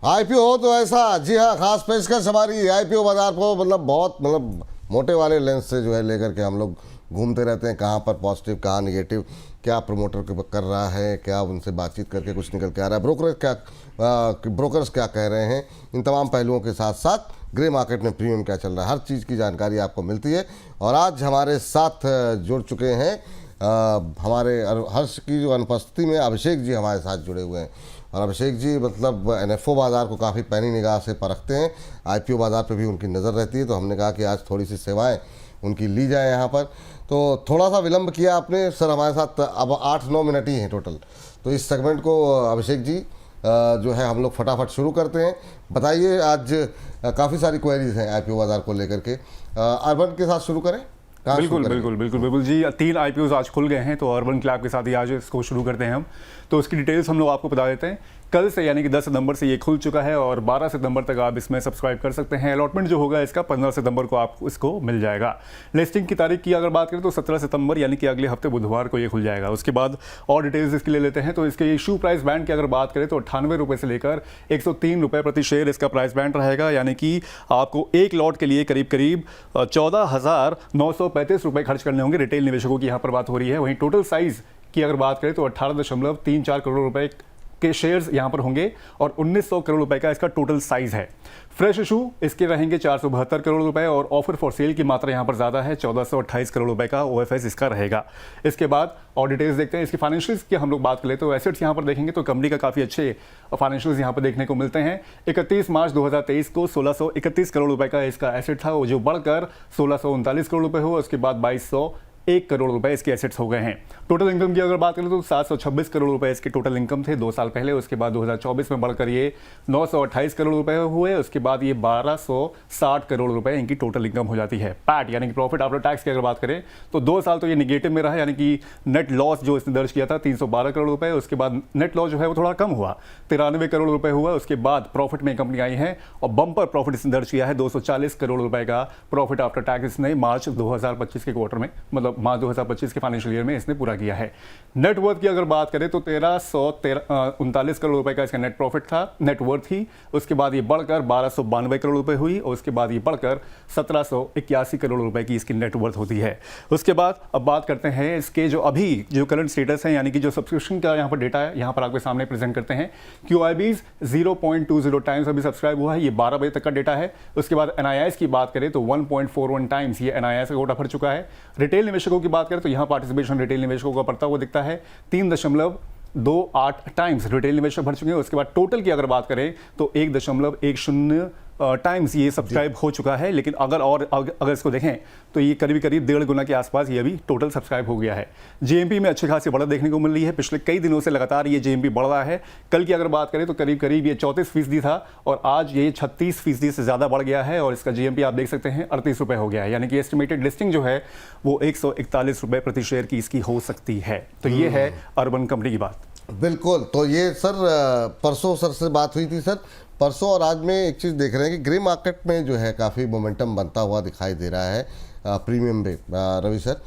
IPO हो तो ऐसा, जी हाँ, खास पेशकश हमारी आईपीओ बाजार को बहुत मोटे वाले लेंस से जो है लेकर के हम लोग घूमते रहते हैं, कहाँ पर पॉजिटिव कहाँ निगेटिव, क्या प्रमोटर कर रहा है, क्या उनसे बातचीत करके कुछ निकल के आ रहा है, ब्रोकर्स क्या कह रहे हैं, इन तमाम पहलुओं के साथ साथ ग्रे मार्केट में प्रीमियम क्या चल रहा है, हर चीज़ की जानकारी आपको मिलती है। और आज हमारे साथ जुड़ चुके हैं हमारे हर्ष की जो अनुपस्थिति में अभिषेक जी हमारे साथ जुड़े हुए हैं। और अभिषेक जी मतलब एनएफओ बाज़ार को काफ़ी पैनी निगाह से परखते हैं, आईपीओ बाज़ार पे भी उनकी नज़र रहती है, तो हमने कहा कि आज थोड़ी सी सेवाएं उनकी ली जाए यहाँ पर। तो थोड़ा सा विलंब किया आपने सर, हमारे साथ अब 8-9 मिनट ही हैं टोटल, तो इस सेगमेंट को अभिषेक जी जो है हम लोग फटाफट शुरू करते हैं। बताइए, आज काफ़ी सारी क्वेरीज हैं आईपीओ बाज़ार को लेकर के। अर्बन के साथ शुरू करें? बिल्कुल जी, 3 आईपीओ आज खुल गए हैं, तो अर्बन क्लैब के साथ ही आज इसको शुरू करते हैं हम। तो उसकी डिटेल्स हम लोग आपको बता देते हैं। कल से यानी कि 10 सितंबर से ये खुल चुका है और 12 सितंबर तक आप इसमें सब्सक्राइब कर सकते हैं। अलॉटमेंट जो होगा इसका 15 सितंबर को आपको इसको मिल जाएगा। लिस्टिंग की तारीख की अगर बात करें तो 17 सितंबर यानी कि अगले हफ्ते बुधवार को ये खुल जाएगा। उसके बाद और डिटेल्स इसके ले लेते हैं। तो इसके इशू प्राइस बैंड की अगर बात करें तो 98 रुपये से लेकर 103 रुपये प्रति शेयर इसका प्राइस बैंड रहेगा, यानी कि आपको एक लॉट के लिए करीब 14,935 रुपये खर्च करने होंगे। रिटेल निवेशकों की यहाँ पर बात हो रही है। वहीं टोटल साइज की अगर बात करें तो 18.34 करोड़ रुपए के शेयर्स यहां पर होंगे और 1900 करोड़ रुपए का इसका टोटल साइज है। फ्रेश इशू इसके रहेंगे 472 करोड़ रुपए और ऑफर फॉर सेल की मात्रा यहां पर ज्यादा है, 1428 करोड़ रुपए का ओएफएस इसका रहेगा। इसके बाद और डिटेल्स देखते हैं इसकी फाइनेंशियल्स की हम लोग बात कर ले तो एसेट्स यहां पर देखेंगे तो कंपनी का काफी अच्छे फाइनेंशियल्स यहां पर देखने को मिलते हैं। 31 मार्च 2023 को 1631 करोड़ रुपए का इसका एसेट था, जो बढ़कर 1639 करोड़ रुपए हुआ। उसके बाद 2201 करोड़ रुपए इसके एसेट्स हो गए हैं। टोटल इनकम की अगर बात करें तो 726 करोड़ रुपए इसके टोटल इनकम थे 2 साल पहले। उसके बाद 2024 में बढ़कर ये 928 करोड़ रुपए हुए। उसके बाद ये 1260 करोड़ रुपए इनकी टोटल इनकम हो जाती है। पैट यानी कि प्रॉफिट आफ्टर टैक्स की अगर बात करें तो 2 साल तो ये निगेटिव में रहा, यानी कि नेट लॉस जो इसने दर्ज किया था 312 करोड़ रुपए। उसके बाद नेट लॉस जो है वो थोड़ा कम हुआ, 93 करोड़ रुपए हुआ। उसके बाद प्रॉफिट में कंपनी आई है और बम्पर प्रॉफिट इसने दर्ज किया है 240 करोड़ रुपए का प्रॉफिट आफ्टर टैक्स इसने मार्च 2025 के क्वार्टर में, मतलब मार्च 2025 के फाइनेंशियल ईयर में इसने पूरा किया है। नेटवर्थ की अगर बात करें तो 1339 करोड़ रुपए का इसका नेट प्रॉफिट था, नेटवर्थ ही। उसके बाद ये बढ़कर 1292 करोड़ रुपए हुई और उसके बाद ये बढ़कर 1781 करोड़ रुपए की इसकी नेटवर्थ होती है। उसके बाद अब बात करते हैं इसके जो करंट स्टेटस है, यानी कि जो सब्सक्रिप्शन का यहाँ पर डेटा है यहाँ पर आपके सामने प्रेजेंट करते हैं। QIBs 0.20 टाइम्स अभी सब्सक्राइब हुआ है, ये 12 बजे तक का डेटा है। उसके बाद NIIs की बात करें तो 1.41 टाइम्स ये NIIs का कोटा भर चुका है। रिटेल निवेशकों की बात करें तो यहाँ पार्टिसिपेशन रिटेल निवेशकों का पड़ता हुआ दिखता है, 3.28 टाइम्स रिटेल निवेशक भर चुके हैं। उसके बाद टोटल की अगर बात करें तो 1.10 टाइम्स ये सब्सक्राइब हो चुका है। लेकिन अगर इसको देखें तो ये करीब 1.5 गुना के आसपास ये अभी टोटल सब्सक्राइब हो गया है। जेएमपी में अच्छी खासी बढ़त देखने को मिल रही है, पिछले कई दिनों से लगातार ये जेएमपी बढ़ रहा है। कल की अगर बात करें तो करीब ये 34% था और आज ये 36% से ज़्यादा बढ़ गया है और इसका जेएमपी आप देख सकते हैं 38 रुपये हो गया है, यानी कि एस्टिमेटेड लिस्टिंग जो है वो 141 रुपये प्रति शेयर की इसकी हो सकती है। तो ये है अर्बन कंपनी की बात। बिल्कुल। तो ये सर परसों सर से बात हुई थी सर, परसों और आज में एक चीज़ देख रहे हैं कि ग्रे मार्केट में जो है काफ़ी मोमेंटम बनता हुआ दिखाई दे रहा है प्रीमियम पे रवि सर।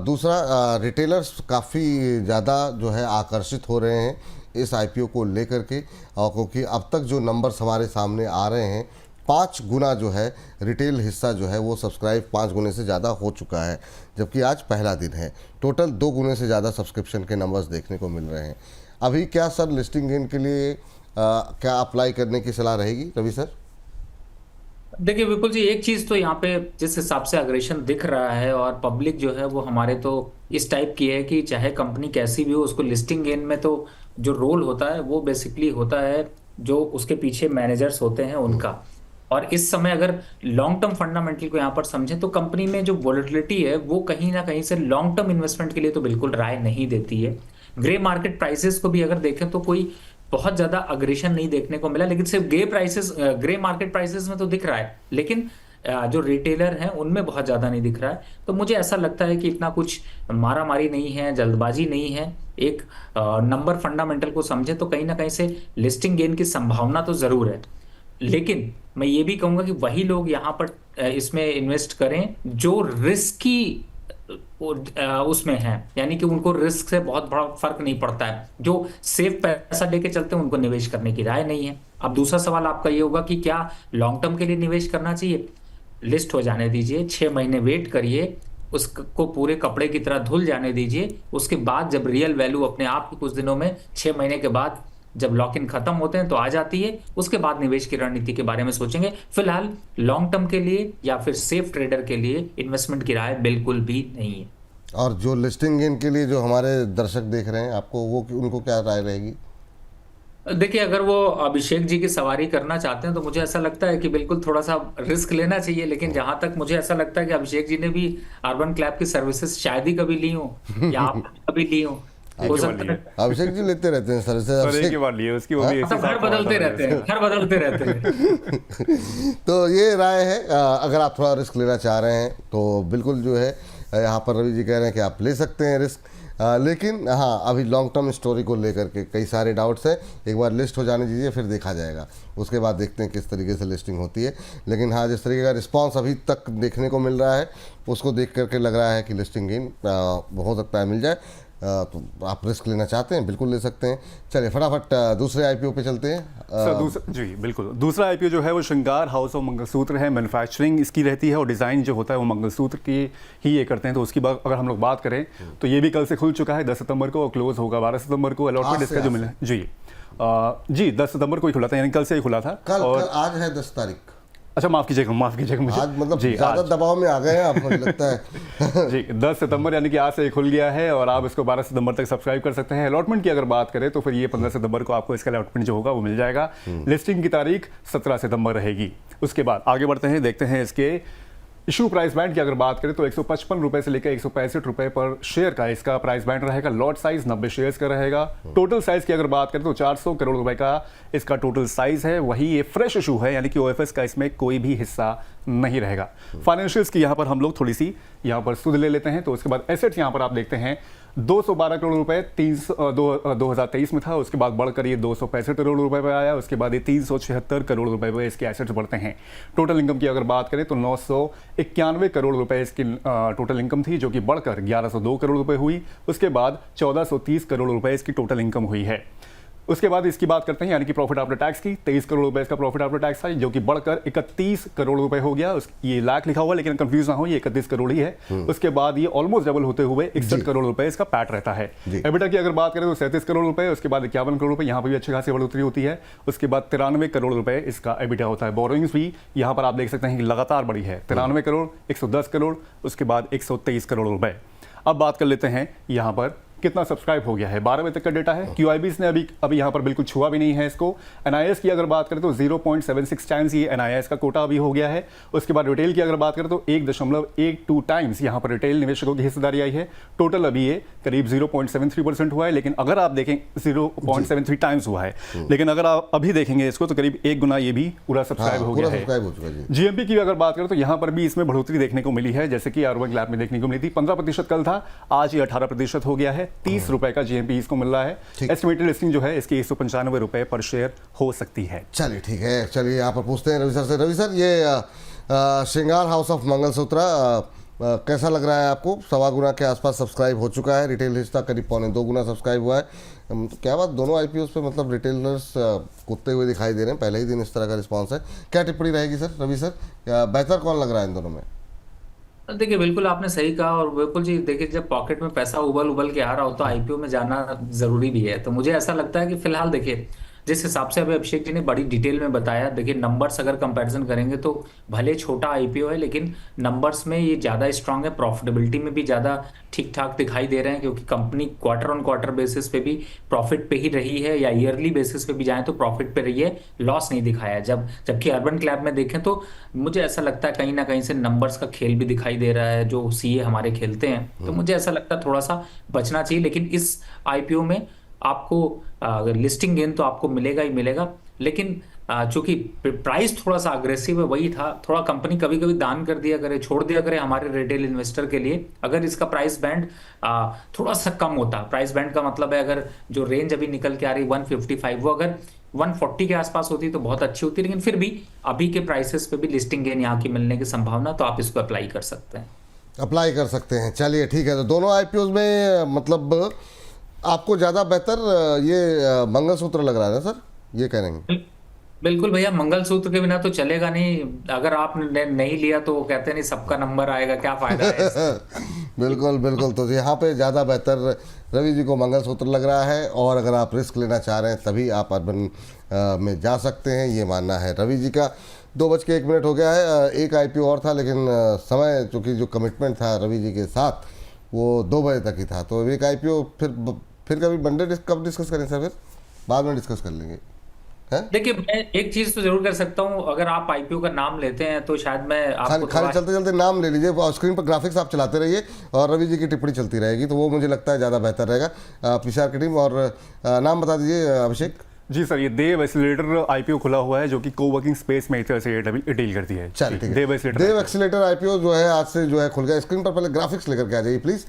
दूसरा रिटेलर्स काफ़ी ज़्यादा जो है आकर्षित हो रहे हैं इस आईपीओ को लेकर के, और क्योंकि अब तक जो नंबर्स हमारे सामने आ रहे हैं 5 गुना जो है रिटेल हिस्सा जो है वो सब्सक्राइब 5 गुने से ज़्यादा हो चुका है, जबकि आज पहला दिन है। टोटल 2 गुने से ज़्यादा सब्सक्रिप्शन के नंबर्स देखने को मिल रहे हैं। अभी क्या सर लिस्टिंग गेन के लिए क्या अप्लाई करने की सलाह रहेगी रवि सर? देखिए विपुल जी, एक चीज तो यहाँ पे जिस हिसाब से अग्रेशन दिख रहा है और पब्लिक जो है वो हमारे तो इस टाइप की है कि चाहे कंपनी कैसी भी हो उसको लिस्टिंग गेन में तो जो रोल होता है वो बेसिकली होता है जो उसके पीछे मैनेजर्स होते हैं उनका। और इस समय अगर लॉन्ग टर्म फंडामेंटल को यहाँ पर समझें तो कंपनी में जो वोलेटिलिटी है वो कहीं ना कहीं से लॉन्ग टर्म इन्वेस्टमेंट के लिए तो बिल्कुल राय नहीं देती है। ग्रे मार्केट प्राइसेस को भी अगर देखें तो कोई बहुत ज्यादा अग्रेशन नहीं देखने को मिला, लेकिन सिर्फ ग्रे मार्केट प्राइसेस में तो दिख रहा है, लेकिन जो रिटेलर हैं उनमें बहुत ज्यादा नहीं दिख रहा है। तो मुझे ऐसा लगता है कि इतना कुछ मारामारी नहीं है, जल्दबाजी नहीं है। एक नंबर फंडामेंटल को समझे तो कहीं ना कहीं से लिस्टिंग गेन की संभावना तो जरूर है, लेकिन मैं ये भी कहूंगा कि वही लोग यहाँ पर इसमें इन्वेस्ट करें जो रिस्की उसमें है, यानी कि उनको रिस्क से बहुत बड़ा फर्क नहीं पड़ता है। जो सेफ पैसा लेके चलते हैं उनको निवेश करने की राय नहीं है। अब दूसरा सवाल आपका ये होगा कि क्या लॉन्ग टर्म के लिए निवेश करना चाहिए? लिस्ट हो जाने दीजिए, 6 महीने वेट करिए, उसको पूरे कपड़े की तरह धुल जाने दीजिए, उसके बाद जब रियल वैल्यू अपने आप ही कुछ दिनों में 6 महीने के बाद जब लॉक इन खत्म होते हैं तो आ जाती है, उसके बाद निवेश की रणनीति के बारे में सोचेंगे। फिलहाल लॉन्ग टर्म के लिए या फिर सेफ ट्रेडर के लिए इन्वेस्टमेंट की राय बिल्कुल भी नहीं है। और जो लिस्टिंग गेन के लिए जो हमारे दर्शक देख रहे हैं आपको, वो उनको क्या राय रहेगी? देखिए, अगर वो अभिषेक जी की सवारी करना चाहते हैं तो मुझे ऐसा लगता है कि बिल्कुल थोड़ा सा रिस्क लेना चाहिए, लेकिन जहां तक मुझे ऐसा लगता है कि अभिषेक जी ने भी अर्बन क्लैब की सर्विसेज शायद ही कभी ली हो या आप कभी ली हो सकता है। अभिषेक जी लेते रहते हैं सर से। सर एक ही बार लिए उसकी, वो भी मतलब घर बदलते रहते हैं, घर बदलते रहते हैं। तो ये राय है, अगर आप थोड़ा रिस्क लेना चाह रहे हैं तो बिल्कुल जो है यहाँ पर रवि जी कह रहे हैं कि आप ले सकते हैं रिस्क। लेकिन हाँ, अभी लॉन्ग टर्म स्टोरी को लेकर के कई सारे डाउट्स हैं। एक बार लिस्ट हो जाने दीजिए, फिर देखा जाएगा, उसके बाद देखते हैं किस तरीके से लिस्टिंग होती है। लेकिन हाँ, जिस तरीके का रिस्पांस अभी तक देखने को मिल रहा है उसको देख करके लग रहा है कि लिस्टिंग गेन हो सकता है मिल जाए। तो आप रिस्क लेना चाहते हैं बिल्कुल ले सकते हैं। चलिए फटाफट दूसरे आईपीओ पे चलते हैं। सर जी बिल्कुल, दूसरा आईपीओ जो है वो श्रृंगार हाउस ऑफ मंगलसूत्र है। मैन्युफैक्चरिंग इसकी रहती है और डिज़ाइन जो होता है वो मंगलसूत्र की ही ये करते हैं। तो उसकी अगर हम लोग बात करें तो ये भी कल से खुल चुका है 10 सितंबर को, और क्लोज होगा 12 सितंबर को। अलॉटमेंट इसका जो मिला जी 10 सितंबर को ही खुला था, यानी कल से ही खुला था। कल आज है 10 तारीख। अच्छा माफ़ कीजिएगा मुझे, आज मतलब जी ज़्यादा दबाव में आ गए हैं आप, मुझे लगता है। जी 10 सितंबर यानी कि आज से खुल गया है और आप इसको 12 सितंबर तक सब्सक्राइब कर सकते हैं। अलॉटमेंट की अगर बात करें तो फिर ये 15 सितंबर को आपको इसका अलॉटमेंट जो होगा वो मिल जाएगा। लिस्टिंग की तारीख 17 सितंबर रहेगी। उसके बाद आगे बढ़ते हैं, देखते हैं इसके इशू प्राइस बैंड की अगर बात करें तो 155 रुपए से लेकर 165 रुपए पर शेयर का इसका प्राइस बैंड रहेगा। लॉट साइज 90 शेयर्स का रहेगा। टोटल साइज की अगर बात करें तो 400 करोड़ रुपए का इसका टोटल साइज है। वही ये फ्रेश इशू है, यानी कि ओएफएस का इसमें कोई भी हिस्सा नहीं रहेगा। फाइनेंशियल्स की यहाँ पर हम लोग थोड़ी सी यहाँ पर सुध ले लेते हैं। तो उसके बाद एसेट्स यहाँ पर आप देखते हैं 212 करोड़ रुपए 2023 में था, उसके बाद बढ़कर ये 265 करोड़ रुपए पे आया। उसके बाद ये 376 करोड़ रुपए पे इसके एसेट्स बढ़ते हैं। टोटल इनकम की अगर बात करें तो 991 करोड़ रुपए इसकी टोटल इनकम थी, जो कि बढ़कर 1102 करोड़ रुपए हुई। उसके बाद 1430 करोड़ रुपए इसकी टोटल इनकम हुई है। उसके बाद इसकी बात करते हैं, यानी कि प्रॉफिट आफ्टर टैक्स की 23 करोड़ रुपए इसका प्रॉफिट आफ्टर टैक्स था, जो कि बढ़कर 31 करोड़ रुपए हो गया। ये लाख लिखा हुआ, लेकिन कंफ्यूज ना हो, ये 31 करोड़ ही है। उसके बाद ये ऑलमोस्ट डबल होते हुए 61 करोड़ रुपए इसका पैट रहता है। एबिटा की अगर बात करें तो 37 करोड़ रुपए, उसके बाद 51 करोड़ रुपए, यहाँ पर भी अच्छी खासी बढ़ोतरी होती है। उसके बाद 93 करोड़ रुपए इसका एबिटा होता है। बोरोइंग्स भी यहाँ पर आप देख सकते हैं कि लगातार बढ़ी है, 93 करोड़, 110 करोड़, उसके बाद 123 करोड़ रुपए। अब बात कर लेते हैं यहाँ पर कितना सब्सक्राइब हो गया है। 12 बजे तक का डेटा है। क्यूआईबीस ने अभी यहाँ पर बिल्कुल छुआ भी नहीं है इसको। एनआईएस की अगर बात करें तो 0.76 टाइम्स ये एनआईएस का कोटा अभी हो गया है। उसके बाद रिटेल की अगर बात करें तो 1.12 टाइम्स यहाँ पर रिटेल निवेशकों की हिस्सेदारी आई है। टोटल अभी ये करीब 0.73% हुआ है, लेकिन अगर आप देखें 0.73 टाइम्स हुआ है, लेकिन अगर आप अभी देखेंगे इसको तो करीब 1 गुना ये भी पूरा सब्सक्राइब हो गया है। जीएमपी की अगर बात करें तो यहाँ पर भी इसमें बढ़ोतरी देखने को मिली है, जैसे कि अर्बन क्लैब में देखने को मिली थी। 15% कल था, आज ये 18% हो गया है। 30 रुपए का जीएमपी इसको मिल रहा है। एस्टिमेटेड लिस्टिंग जो है इसकी 195 रुपए पर शेयर हो सकती है। चलिए ठीक है, चलिए यहाँ पर पूछते हैं रवि सर से। रवि सर, ये श्रृंगार हाउस ऑफ मंगलसूत्र कैसा लग रहा है आपको? 1.25 गुना के आसपास सब्सक्राइब हो चुका है, रिटेल हिस्सा करीब 1.25 गुना सब्सक्राइब हुआ है। तो क्या बात, दोनों आईपीओस पे मतलब रिटेलर्स कूदते हुए दिखाई दे रहे हैं, पहले ही दिन इस तरह का रिस्पॉन्स है। क्या टिप्पणी रहेगी सर रवि सर, बेहतर कौन लग रहा है इन दोनों में? देखिए, बिल्कुल आपने सही कहा। और विपुल जी देखिए, जब पॉकेट में पैसा उबल उबल के आ रहा हो तो आईपीओ में जाना जरूरी भी है। तो मुझे ऐसा लगता है कि फिलहाल देखिए, जिस हिसाब से अभी अभिषेक जी ने बड़ी डिटेल में बताया, देखिए नंबर्स अगर कंपैरिजन करेंगे तो भले छोटा आईपीओ है, लेकिन नंबर्स में ये ज़्यादा स्ट्रांग है। प्रॉफिटेबिलिटी में भी ज़्यादा ठीक ठाक दिखाई दे रहे हैं, क्योंकि company quarter on quarter basis पे भी प्रॉफिट पे ही रही है, या ईयरली बेसिस पे भी जाएं तो प्रॉफिट पे रही है, लॉस नहीं दिखाया। जबकि अर्बन क्लैब में देखें तो मुझे ऐसा लगता है कहीं ना कहीं से नंबर्स का खेल भी दिखाई दे रहा है, जो सीए हमारे खेलते हैं। तो मुझे ऐसा लगता है थोड़ा सा बचना चाहिए। लेकिन इस आईपीओ में आपको अगर लिस्टिंग गेन तो आपको मिलेगा ही मिलेगा, लेकिन चूंकि प्राइस थोड़ा सा अग्रेसिव है, वही था, थोड़ा कंपनी कभी कभी दान कर दिया करे, छोड़ दिया करे हमारे रिटेल इन्वेस्टर के लिए। अगर इसका प्राइस बैंड थोड़ा सा कम होता, प्राइस बैंड का मतलब है अगर जो रेंज अभी निकल के आ रही 155, वो अगर 140 के आसपास होती तो बहुत अच्छी होती। लेकिन फिर भी अभी के प्राइसेस पे भी लिस्टिंग गेन यहाँ की मिलने की संभावना, तो आप इसको अप्लाई कर सकते हैं। अप्लाई कर सकते हैं। चलिए ठीक है, तो दोनों आईपीओ में मतलब आपको ज़्यादा बेहतर ये मंगलसूत्र लग रहा है ना सर, ये कह रहे हैं? बिल्कुल भैया, मंगलसूत्र के बिना तो चलेगा नहीं। अगर आपने नहीं लिया तो वो कहते नहीं सबका नंबर आएगा, क्या फायदा है इसका? बिल्कुल बिल्कुल। तो यहाँ पे ज़्यादा बेहतर रवि जी को मंगलसूत्र लग रहा है, और अगर आप रिस्क लेना चाह रहे हैं तभी आप अर्बन में जा सकते हैं, ये मानना है रवि जी का। 2:01 हो गया है। एक आईपीओ और था, लेकिन समय चूँकि जो कमिटमेंट था रवि जी के साथ वो 2 बजे तक ही था। तो एक आईपीओ फिर कभी मंडे कब डिस्कस करें सर? फिर बाद में डिस्कस कर लेंगे, हैं? देखिए, मैं एक चीज तो जरूर कर सकता हूँ, अगर आप आईपीओ का नाम लेते हैं तो शायद मैं खाली आपको खाली थोड़ा। चलते चलते नाम ले लीजिए, और स्क्रीन पर ग्राफिक्स आप चलाते रहिए और रवि जी की टिप्पणी चलती रहेगी, तो वो मुझे लगता है ज़्यादा बेहतर रहेगा। पीसीआर की टीम, और नाम बता दीजिए अभिषेक। जी सर, ये देव एक्सीलरेटर आईपीओ खुला हुआ है, जो कि कोवर्किंग स्पेस में एक तरह से ये डील करती है। चल ठीक है। देव एक्सीलरेटर देव एक्सीलेटर आईपीओ जो है आज से जो है खुल गया। स्क्रीन पर पहले ग्राफिक्स लेकर के आ जाइए प्लीज़,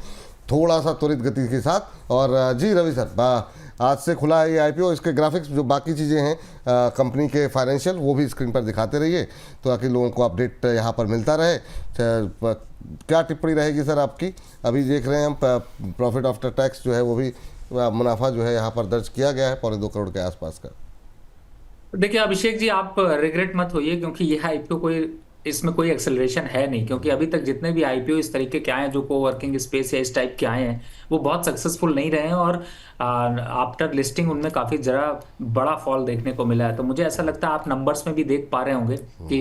थोड़ा सा त्वरित गति के साथ। और जी रवि सर, आज से खुला है ये आईपीओ। इसके ग्राफिक्स जो बाकी चीज़ें हैं कंपनी के फाइनेंशियल, वो भी स्क्रीन पर दिखाते रहिए, तो ताकि लोगों को अपडेट यहाँ पर मिलता रहे। क्या टिप्पणी रहेगी सर आपकी? अभी देख रहे हैं हम प्रॉफिट आफ्टर टैक्स जो है वो भी, मुनाफा जो है यहाँ पर दर्ज किया गया है 2.25 करोड़ के आसपास का। देखिए अभिषेक जी, आप रिग्रेट मत होइए, क्योंकि यह आईपीओ कोई, इसमें कोई एक्सेलरेशन है नहीं, क्योंकि अभी तक जितने भी आईपीओ इस तरीके के आए हैं जो कोवर्किंग स्पेस या इस टाइप के आए हैं, वो बहुत सक्सेसफुल नहीं रहे हैं, और आफ्टर लिस्टिंग उनमें काफी जरा बड़ा फॉल देखने को मिला है। तो मुझे ऐसा लगता है, आप नंबर्स में भी देख पा रहे होंगे कि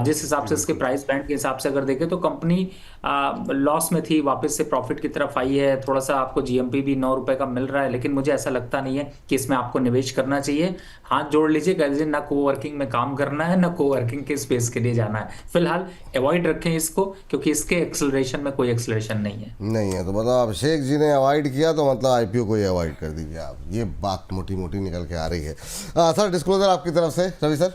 जिस हिसाब से इसके प्राइस बैंड के हिसाब से अगर देखें तो कंपनी लॉस में थी, वापस से प्रॉफिट की तरफ आई है। थोड़ा सा आपको जीएमपी भी 9 रुपए का मिल रहा है, लेकिन मुझे ऐसा लगता नहीं है कि इसमें आपको निवेश करना चाहिए। हाथ जोड़ लीजिए, कह लीजिए ना कोवर्किंग में काम करना है, ना कोवर्किंग के स्पेस के लिए जाना है। फिलहाल अवॉइड रखें इसको, क्योंकि इसके एक्सेलरेशन में कोई एक्सेलरेशन नहीं है। तो मतलब अभिषेक जी ने अवॉइड किया, तो मतलब आईपीओ को ही अवॉइड कर दीजिए आप, ये बात मोटी मोटी निकल के आ रही है। सर डिस्क्लोजर आपकी तरफ से रवि सर।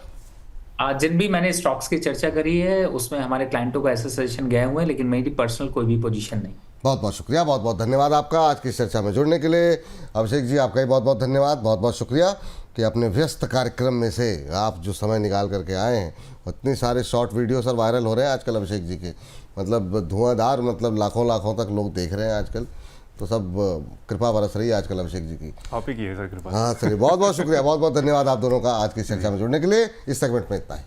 जिन भी मैंने स्टॉक्स की चर्चा करी है उसमें हमारे क्लाइंटों को ऐसे सजेशन गए हुए हैं, लेकिन मेरी पर्सनल कोई भी पोजीशन नहीं। बहुत बहुत शुक्रिया, बहुत बहुत धन्यवाद आपका आज की चर्चा में जुड़ने के लिए। अभिषेक जी आपका भी बहुत बहुत धन्यवाद, बहुत बहुत शुक्रिया कि अपने व्यस्त कार्यक्रम में से आप जो समय निकाल करके आए हैं। इतने सारे शॉर्ट वीडियो सर वायरल हो रहे हैं आजकल अभिषेक जी के, मतलब धुआंधार, मतलब लाखों लाखों तक लोग देख रहे हैं आजकल। तो सब कृपा बरस रही है आजकल अभिषेक जी की। आप ही की है सर कृपा। हाँ चलिए, बहुत बहुत शुक्रिया, बहुत बहुत धन्यवाद आप दोनों का आज की चर्चा में जुड़ने के लिए। इस सेगमेंट में इतना ही।